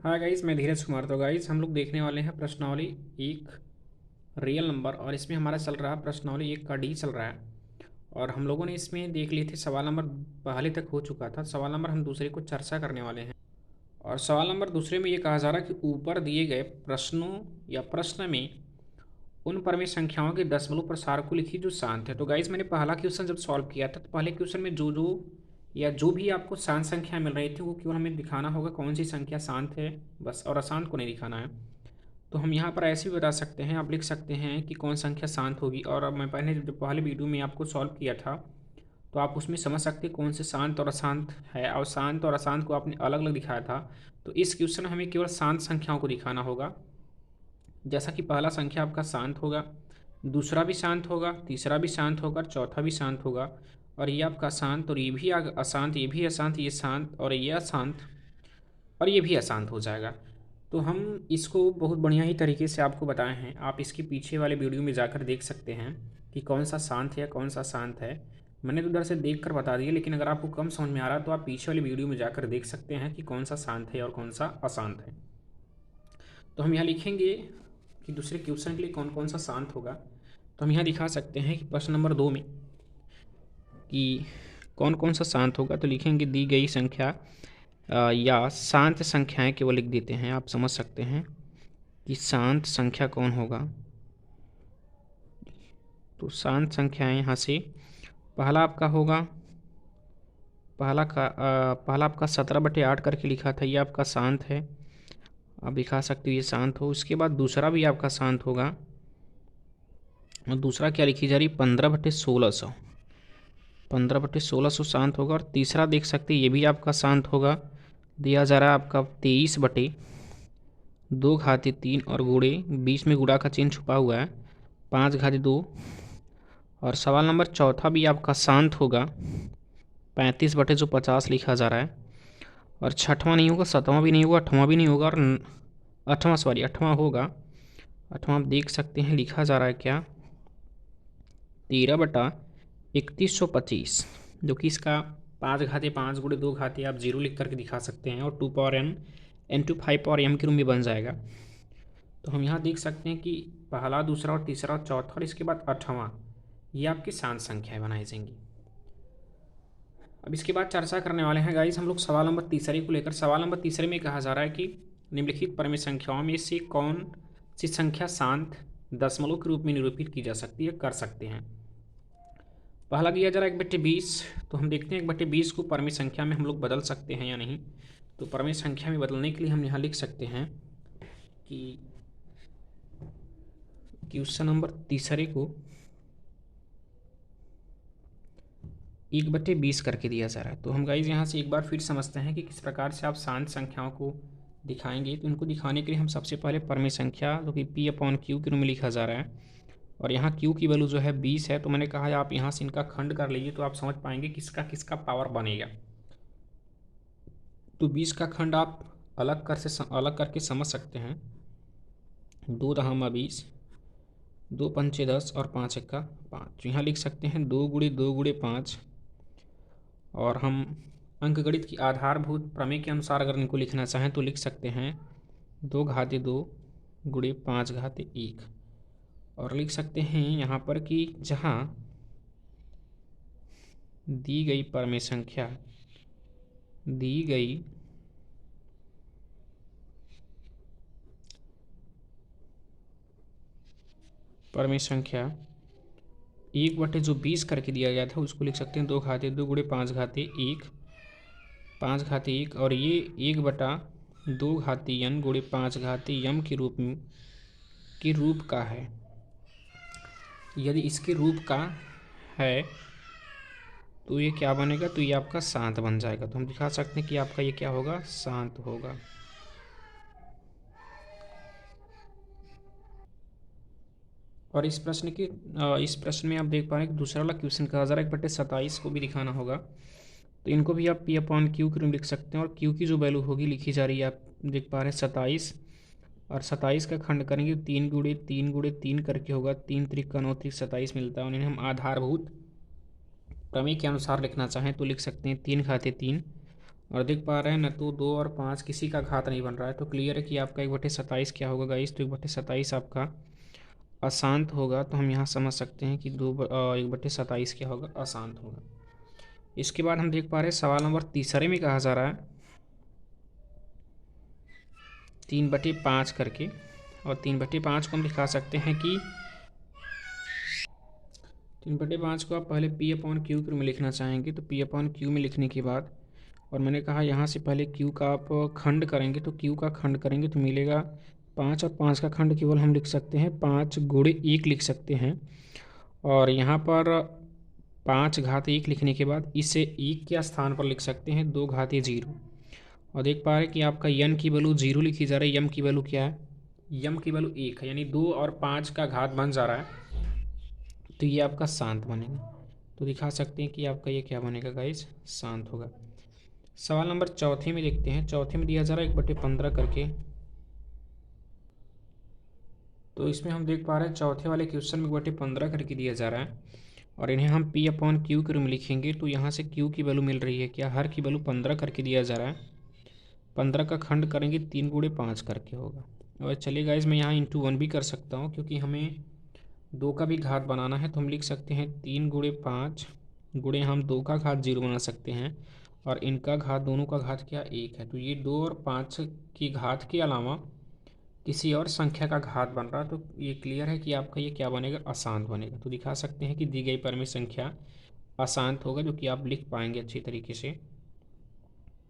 हाँ गाइस, मैं धीरज कुमार। तो गाइस हम लोग देखने वाले हैं प्रश्नावली एक रियल नंबर, और इसमें हमारा चल रहा है प्रश्नावली एक का डी चल रहा है। और हम लोगों ने इसमें देख लिए थे, सवाल नंबर पहले तक हो चुका था। सवाल नंबर हम दूसरे को चर्चा करने वाले हैं। और सवाल नंबर दूसरे में ये कहा जा रहा है कि ऊपर दिए गए प्रश्नों या प्रश्न में उन परमेय संख्याओं के दशमलव प्रसार को लिखिए जो शांत है। तो गाइस मैंने पहला क्वेश्चन जब सॉल्व किया था तो पहले क्वेश्चन में जो जो या जो भी आपको शांत संख्या मिल रही थी वो केवल हमें दिखाना होगा कौन सी संख्या शांत है बस, और अशांत को नहीं दिखाना है। तो हम यहाँ पर ऐसे भी बता सकते हैं, आप लिख सकते हैं कि कौन संख्या शांत होगी। और अब मैं पहले वीडियो में आपको सॉल्व किया था तो आप उसमें समझ सकते हैं कौन से शांत और अशांत है, और शांत और अशांत को आपने अलग अलग दिखाया था। तो इस क्वेश्चन में हमें केवल शांत संख्याओं को दिखाना होगा, जैसा कि पहला संख्या आपका शांत होगा, दूसरा भी शांत होगा, तीसरा भी शांत होगा, चौथा भी शांत होगा, और ये आपका शांत, और ये भी अशांत, ये भी अशांत, ये शांत, और ये अशांत, और ये भी अशांत हो जाएगा। तो हम इसको बहुत बढ़िया ही तरीके से आपको बताए हैं। आप इसके पीछे वाले वीडियो में जाकर देख सकते हैं कि कौन सा शांत है या कौन सा शांत है। मैंने तो उधर से देख कर बता दिया, लेकिन अगर आपको कम समझ में आ रहा है तो आप पीछे वाली वीडियो में जाकर देख सकते हैं कि कौन सा शांत है और कौन सा अशांत है। तो हम यहाँ लिखेंगे कि दूसरे क्वेश्चन के लिए कौन कौन सा शांत होगा। तो हम यहाँ दिखा सकते हैं कि प्रश्न नंबर 2 में कि कौन कौन सा शांत होगा। तो लिखेंगे दी गई संख्या या शांत संख्याएं केवल लिख देते हैं। आप समझ सकते हैं कि शांत संख्या कौन होगा। तो शांत संख्याएं यहाँ से पहला आपका होगा, पहला आपका 17/8 करके लिखा था, ये आपका शांत है। आप दिखा सकते हो ये शांत हो। उसके बाद दूसरा भी आपका शांत होगा, और दूसरा क्या लिखी जा रही, 15/1600, 15/1600 शांत होगा। और तीसरा देख सकते हैं ये भी आपका शांत होगा, दिया जा रहा है आपका 23/2 और गुणे, बीच में गुणा का चिन्ह छुपा हुआ है, 5/2। और सवाल नंबर चौथा भी आपका शांत होगा, 35/50 लिखा जा रहा है। और छठवां नहीं होगा, सातवां भी नहीं होगा, आठवां भी नहीं होगा, और आठवां होगा। आठवां आप देख सकते हैं लिखा जा रहा है क्या, 13/3125, जो कि इसका 5/5 गुणे 2 घाते आप 0 लिख करके दिखा सकते हैं, और 2 n × 5 के रूप में बन जाएगा। तो हम यहाँ देख सकते हैं कि पहला, दूसरा और तीसरा और चौथा, और इसके बाद आठवां, ये आपकी शांत संख्याएं बनाई जाएंगी। अब इसके बाद चर्चा करने वाले हैं गाइस हम लोग सवाल नंबर तीसरे को लेकर। सवाल नंबर तीसरे में कहा जा रहा है कि निम्नलिखित परमेय संख्याओं में से कौन सी संख्या शांत दशमलव के रूप में निरूपित की जा सकती है, कर सकते हैं। पहला दिया जा रहा है 1/20। तो हम देखते हैं 1/20 को परमेय संख्या में हम लोग बदल सकते हैं या नहीं। तो परमेय संख्या में बदलने के लिए हम यहाँ लिख सकते हैं कि क्वेश्चन नंबर तीसरे को 1/20 करके दिया जा रहा है। तो हम गाइज यहाँ से एक बार फिर समझते हैं कि किस प्रकार से आप शांत संख्याओं को दिखाएंगे। तो इनको दिखाने के लिए हम सबसे पहले परमेय संख्या जो कि P/Q के रूप में लिखा जा रहा है, और यहाँ Q की वैल्यू जो है 20 है। तो मैंने कहा है आप यहाँ से इनका खंड कर लीजिए तो आप समझ पाएंगे किसका किसका पावर बनेगा। तो 20 का खंड आप अलग करके समझ सकते हैं। 2 दहमा 20, 2 पंचे 10 और 5 एक्का 5। यहाँ लिख सकते हैं 2 × 2 × 5। और हम अंकगणित की आधारभूत प्रमेय के अनुसार अगर इनको लिखना चाहें तो लिख सकते हैं 2/2 × 5/1। और लिख सकते हैं यहाँ पर कि जहाँ दी गई परमेय संख्या एक बटे जो 20 करके दिया गया था उसको लिख सकते हैं 2/2 × 5/1, 5/1। और ये 1/2n × 5m के रूप का है। यदि इसके रूप का है तो ये क्या बनेगा, तो ये आपका शांत बन जाएगा। तो हम दिखा सकते हैं कि आपका ये क्या होगा, शांत होगा। और इस प्रश्न में आप देख पा रहे हैं कि दूसरा वाला क्वेश्चन कहा जा रहा है 1/27 को भी दिखाना होगा। तो इनको भी आप P/Q के रूप लिख सकते हैं, और Q की जो वैल्यू होगी लिखी जा रही है आप देख पा रहे हैं 27। और 27 का खंड करेंगे 3 × 3 × 3 करके होगा, 3 × 3 = 9, 27 मिलता है। और इन्हें हम आधारभूत प्रमेय के अनुसार लिखना चाहें तो लिख सकते हैं 3/3 और देख पा रहे हैं न, तो 2 और 5 किसी का घात नहीं बन रहा है, तो क्लियर है कि आपका 1/27 क्या होगा गाइस। तो 1/27 आपका अशांत होगा। तो हम यहाँ समझ सकते हैं कि 1/27 क्या होगा, अशांत होगा। इसके बाद हम देख पा रहे हैं सवाल नंबर तीसरे में कहा जा रहा है 3/5 करके। और 3/5 को हम लिखा सकते हैं कि 3/5 को आप पहले P/Q में लिखना चाहेंगे, तो P/Q में लिखने के बाद, और मैंने कहा यहाँ से पहले Q का आप खंड करेंगे, तो Q का खंड करेंगे तो मिलेगा 5, और 5 का खंड केवल हम लिख सकते हैं 5/1 लिख सकते हैं। और यहाँ पर 5 घात 1 लिखने के बाद इसे 1 के स्थान पर लिख सकते हैं 2 घात 0। और देख पा रहे हैं कि आपका यन की वैल्यू 0 लिखी जा रही है, यम की वैल्यू क्या है, यम की वैल्यू 1 है, यानी 2 और 5 का घात बन जा रहा है, तो ये आपका शांत बनेगा। तो दिखा सकते हैं कि आपका ये क्या बनेगा गाइस, शांत होगा। सवाल नंबर चौथे में देखते हैं। चौथे में दिया जा रहा है 1/15 करके। तो इसमें हम देख पा रहे हैं चौथे वाले क्वेश्चन में 1/15 करके दिया जा रहा है, और इन्हें हम P/Q के रूप में लिखेंगे। तो यहाँ से Q की वैल्यू मिल रही है क्या, हर की वैल्यू 15 करके दिया जा रहा है। 15 का खंड करेंगे 3 × 5 करके होगा। और चलिए गाइस, मैं यहाँ ×1 भी कर सकता हूँ, क्योंकि हमें 2 का भी घात बनाना है। तो हम लिख सकते हैं 3 × 5 गुणे हम 2 का घात 0 बना सकते हैं, और इनका घात, दोनों का घात क्या, 1 है। तो ये 2 और 5 की घात के अलावा किसी और संख्या का घात बन रहा है, तो ये क्लियर है कि आपका ये क्या बनेगा, अशांत बनेगा। तो दिखा सकते हैं कि दी गई परिमेय संख्या अशांत होगा, जो कि आप लिख पाएंगे अच्छी तरीके से।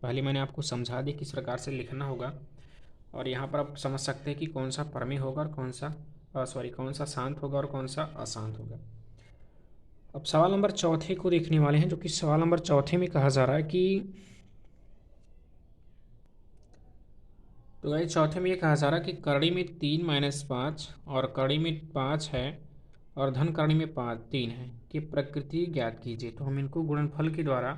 पहले मैंने आपको समझा दिया किस प्रकार से लिखना होगा, और यहाँ पर आप समझ सकते हैं कि कौन सा परिमेय होगा और कौन सा शांत होगा और कौन सा अशांत होगा। अब सवाल नंबर चौथे को देखने वाले हैं, जो कि सवाल नंबर चौथे में कहा जा रहा है कि, तो गाइस चौथे में ये कहा जा रहा है कि कड़ी में 3 - 5 और कड़ी में 5 है, और धन कड़ी में 3 है, कि प्रकृति ज्ञात कीजिए। तो हम इनको गुणनफल के द्वारा,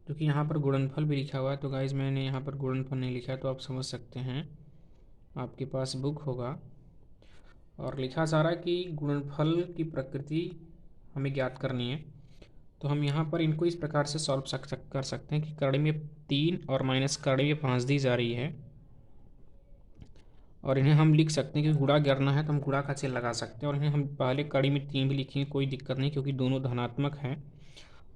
जो कि यहाँ पर गुणनफल भी लिखा हुआ है, तो गाइस मैंने यहाँ पर गुणनफल नहीं लिखा है, तो आप समझ सकते हैं, आपके पास बुक होगा, और लिखा जा रहा है कि गुणनफल की प्रकृति हमें ज्ञात करनी है। तो हम यहाँ पर इनको इस प्रकार से सॉल्व कर सकते हैं कि कड़ी में 3 और माइनस कड़ी में 5 दी जा रही है, और इन्हें हम लिख सकते हैं कि गुणा करना है तो हम गुणा का चिन्ह लगा सकते हैं, और इन्हें हम पहले कड़ी में 3 भी लिखेंगे, कोई दिक्कत नहीं, क्योंकि दोनों धनात्मक हैं,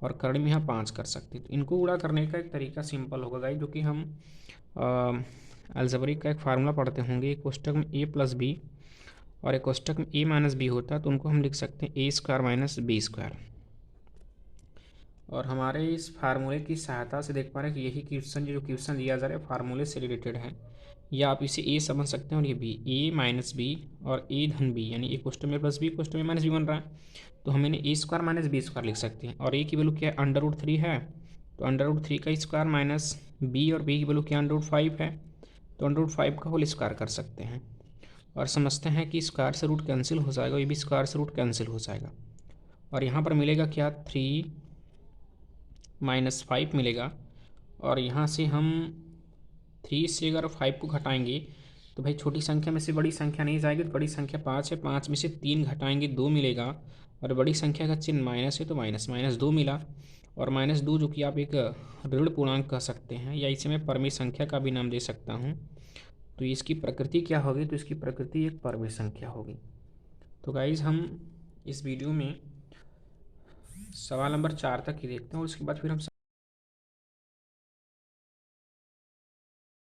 और कड़ी में यहाँ 5 कर सकते हैं। तो इनको गुणा करने का एक तरीका सिंपल होगा गाइस, जो कि हम अलजेब्रिक का एक फार्मूला पढ़ते होंगे, एक कोष्टक में a+b और एक कोष्टक में a - b होता है, तो उनको हम लिख सकते हैं a² - b²। और हमारे इस फार्मूले की सहायता से देख पा रहे हैं कि यही क्वेश्चन, जो क्वेश्चन दिया जा रहा है फार्मूले से रिलेटेड है, या आप इसे ए समझ सकते हैं और ये बी, a - b और a-b, यानी ए कोष्टक में +b कोष्टक में -b बन रहा है, तो हम इन्हें a² - b² लिख सकते हैं। और a की वैल्यू क्या है, √3 है, तो √3 का स्क्वायर माइनस b, और b की वैल्यू क्या, √5 है, तो √5 का होल स्क्वायर कर सकते हैं। और समझते हैं कि स्क्वायर से रूट कैंसिल हो जाएगा, ये भी स्क्वायर से रूट कैंसिल हो जाएगा, और यहाँ पर मिलेगा क्या, 3 - 5 मिलेगा। और यहाँ से हम 3 से अगर 5 को घटाएंगे, तो भाई छोटी संख्या में से बड़ी संख्या नहीं जाएगी, तो बड़ी संख्या 5 है, 5 में से 3 घटाएंगे 2 मिलेगा, और बड़ी संख्या का चिन्ह माइनस है, तो -2 मिला, और -2 जो कि आप एक ऋण पूर्णांक कह सकते हैं, या इसे मैं परिमेय संख्या का भी नाम दे सकता हूँ। तो इसकी प्रकृति क्या होगी, तो इसकी प्रकृति एक परिमेय संख्या होगी। तो गाइज़, हम इस वीडियो में सवाल नंबर 4 तक ही देखते हैं, और उसके बाद फिर हम